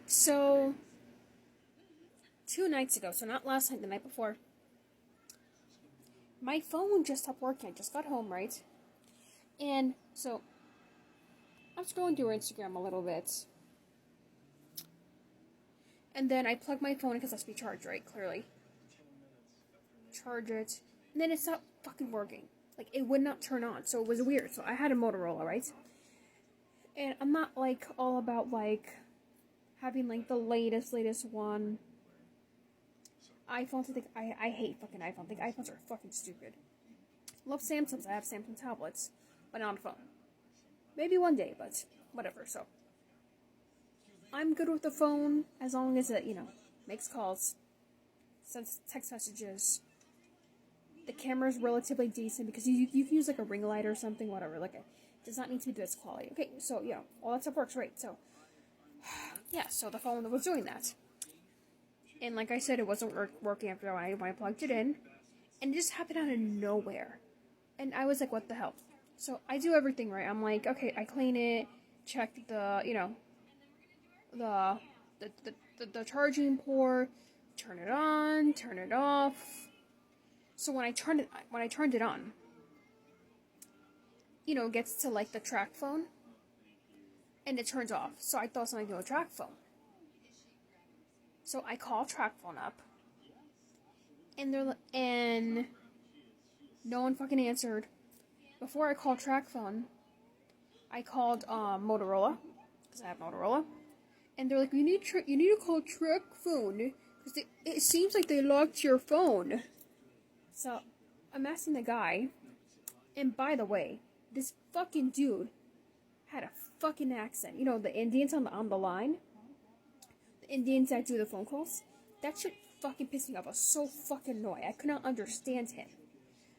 So, 2 nights ago, so not last night, the night before, my phone just stopped working. I just got home, right? And so, I'm scrolling through Instagram a little bit. And then I plug my phone because it has to be charged, right? Clearly. Charge it. And then it stopped fucking working. Like, it would not turn on. So it was weird. So I had a Motorola, right? And I'm not, like, all about, like, having, like, the latest one. iPhones, I hate fucking iPhones. I think iPhones are fucking stupid. Love Samsungs. I have Samsung tablets. But not a phone. Maybe one day, but whatever. So, I'm good with the phone as long as it, makes calls, sends text messages. The camera's relatively decent because you can use like a ring light or something, whatever. Like, it does not need to be this quality. Okay, so all that stuff works, right? So, yeah, so the phone was doing that. And like I said, it wasn't working after when I plugged it in. And it just happened out of nowhere. And I was like, what the hell? So I do everything right. I'm like, okay, I clean it, check the charging port, turn it on, turn it off. So when I turned it on, it gets to like the track phone, and it turns off. So I thought something to a track phone. So I call track phone up, and no one fucking answered. Before I called track phone, I called Motorola, because I have Motorola, and they're like, you need to call track phone because it seems like they locked your phone. So I'm asking the guy, and by the way, this fucking dude had a fucking accent. The Indians on the line, the Indians that do the phone calls. That shit fucking pissed me off. I was so fucking annoyed. I could not understand him.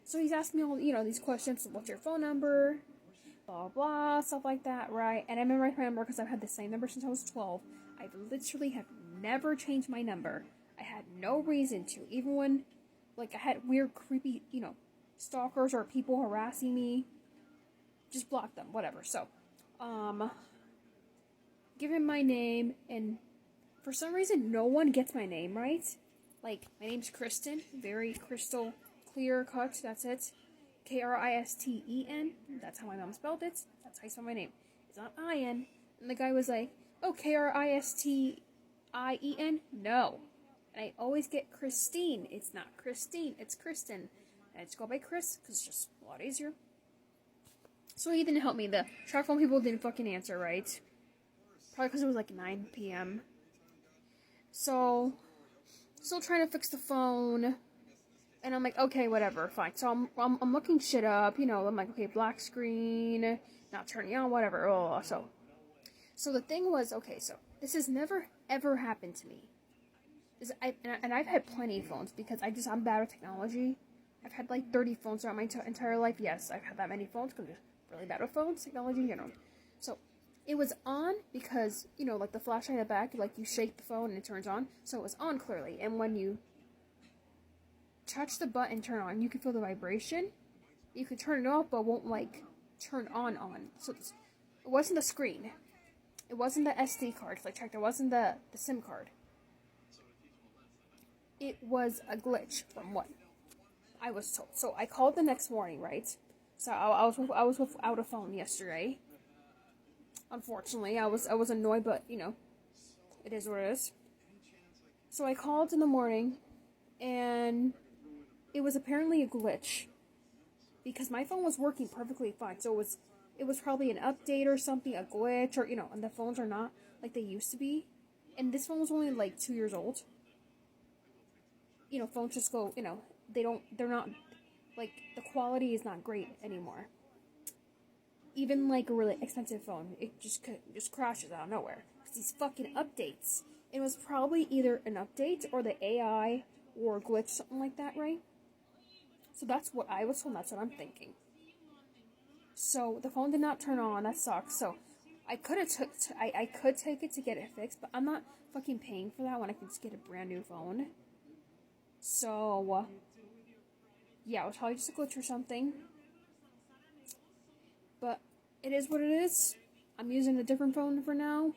So he's asking me all, these questions. What's your phone number? Blah, blah, stuff like that, right? And I memorized my number because I've had the same number since I was 12. I literally have never changed my number. I had no reason to. Even when, I had weird, creepy, stalkers or people harassing me. Just block them, whatever. So, give him my name, and for some reason, no one gets my name right. Like, my name's Kristen. Very crystal clear cut. That's it. Kristen. That's how my mom spelled it. That's how you spell my name. It's not I-N. And the guy was like, oh, Kristien? No. And I always get Christine. It's not Christine. It's Kristen. And I just go by Chris, because it's just a lot easier. So he didn't help me. The track phone people didn't fucking answer, right? Probably because it was like 9 p.m. So, still trying to fix the phone. And I'm like, okay, whatever, fine. So I'm looking shit up, I'm like, okay, black screen, not turning on, whatever. Oh, so the thing was, okay, so this has never ever happened to me. And I've had plenty of phones because I'm bad with technology. I've had like 30 phones throughout my entire life. Yes, I've had that many phones because I'm really bad with phones, technology in general. So it was on because, like the flashlight in the back, like you shake the phone and it turns on. So it was on clearly. And when you touch the button, turn on, you can feel the vibration. You can turn it off, but it won't turn on. So it wasn't the screen. It wasn't the SD card. I checked. It wasn't the SIM card. It was a glitch from what I was told. So I called the next morning, right? So I was without a phone yesterday. Unfortunately, I was annoyed, but it is what it is. So I called in the morning, and it was apparently a glitch because my phone was working perfectly fine. So it was probably an update or something, a glitch, or and the phones are not like they used to be. And this phone was only like 2 years old. Phones just go, they're not, like, the quality is not great anymore. Even like a really expensive phone, it just crashes out of nowhere. Because these fucking updates. It was probably either an update or the AI or a glitch, something like that, right? So that's what I was told, that's what I'm thinking. So the phone did not turn on, that sucks. So I could take it to get it fixed, but I'm not fucking paying for that when I can just get a brand new phone. So, yeah, it was probably just a glitch or something. But it is what it is. I'm using a different phone for now.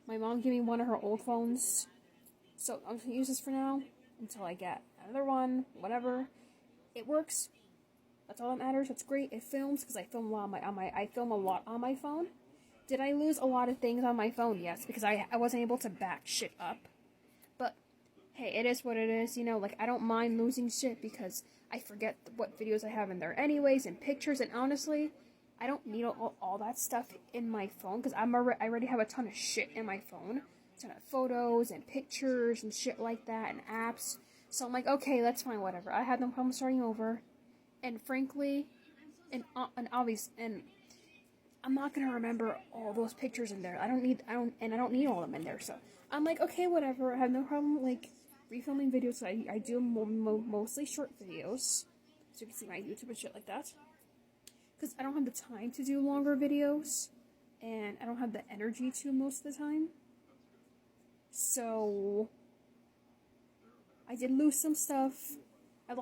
My mom gave me one of her old phones, so I'm just gonna use this for now until I get another one, whatever. It works. That's all that matters. That's great. It films because I film a lot I film a lot on my phone. Did I lose a lot of things on my phone? Yes, because I wasn't able to back shit up. But hey, it is what it is. Like, I don't mind losing shit because I forget what videos I have in there anyways, and pictures, and honestly, I don't need all that stuff in my phone because I already have a ton of shit in my phone. A ton of photos and pictures and shit like that and apps. So I'm like, okay, that's fine, whatever. I have no problem starting over. And frankly, and obvious, and I'm not gonna remember all those pictures in there. I don't need all of them in there. So I'm like, okay, whatever. I have no problem like refilming videos. So I do mostly short videos, so you can see my YouTube and shit like that. Because I don't have the time to do longer videos, and I don't have the energy to most of the time. So I did lose some stuff. I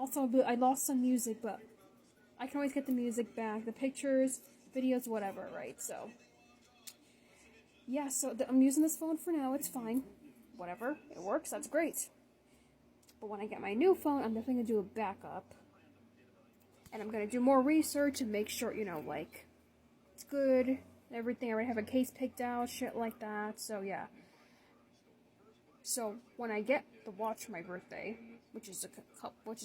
lost some music, but I can always get the music back, the pictures, videos, whatever, right? So yeah, so I'm using this phone for now. It's fine, whatever. It works. That's great. But when I get my new phone, I'm definitely gonna do a backup. And I'm going to do more research and make sure, like, it's good and everything. I already have a case picked out, shit like that. So, yeah. So, when I get the watch for my birthday, which is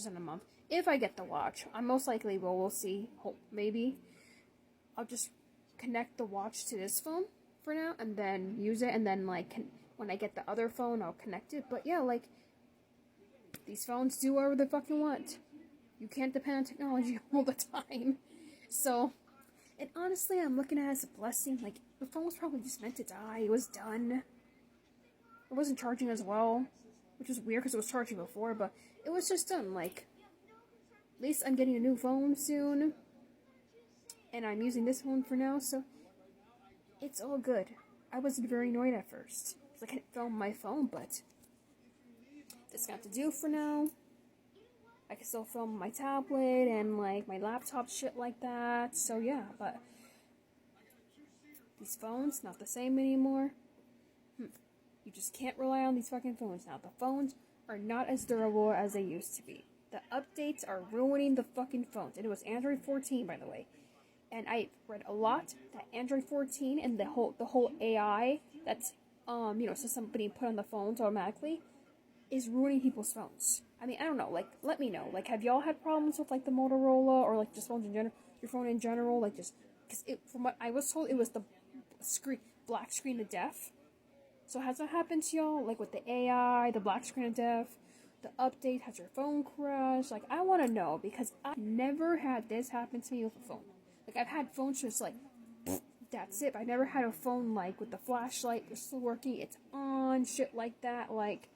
in a month, if I get the watch, I most likely we'll see, maybe, I'll just connect the watch to this phone for now and then use it. And then, like, when I get the other phone, I'll connect it. But, yeah, like, these phones do whatever they fucking want. You can't depend on technology all the time. So, and honestly, I'm looking at it as a blessing. Like, the phone was probably just meant to die. It was done. It wasn't charging as well, which was weird because it was charging before, but it was just done. Like, at least I'm getting a new phone soon, and I'm using this phone for now, so it's all good. I was very annoyed at first because I couldn't film my phone, but that's got to do for now. I can still film my tablet and, like, my laptop, shit like that. So, yeah, but these phones, not the same anymore. You just can't rely on these fucking phones now. The phones are not as durable as they used to be. The updates are ruining the fucking phones. And it was Android 14, by the way. And I read a lot that Android 14 and the whole AI that's, system being put on the phones automatically is ruining people's phones. I mean, I don't know, like, let me know. Like, have y'all had problems with, like, the Motorola or, like, just phones in general, your phone in general? Like, just, because from what I was told, it was the black screen of death. So has that happened to y'all? Like, with the AI, the black screen of death, the update, has your phone crashed? Like, I want to know, because I never had this happen to me with a phone. Like, I've had phones just, like, that's it. But I never had a phone, like, with the flashlight, it's still working, it's on, shit like that, like,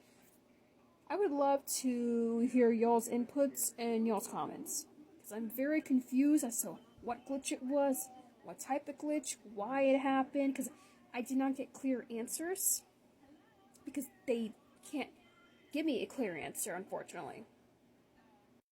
I would love to hear y'all's inputs and y'all's comments. Because I'm very confused as to what glitch it was, what type of glitch, why it happened. Because I did not get clear answers. Because they can't give me a clear answer, unfortunately.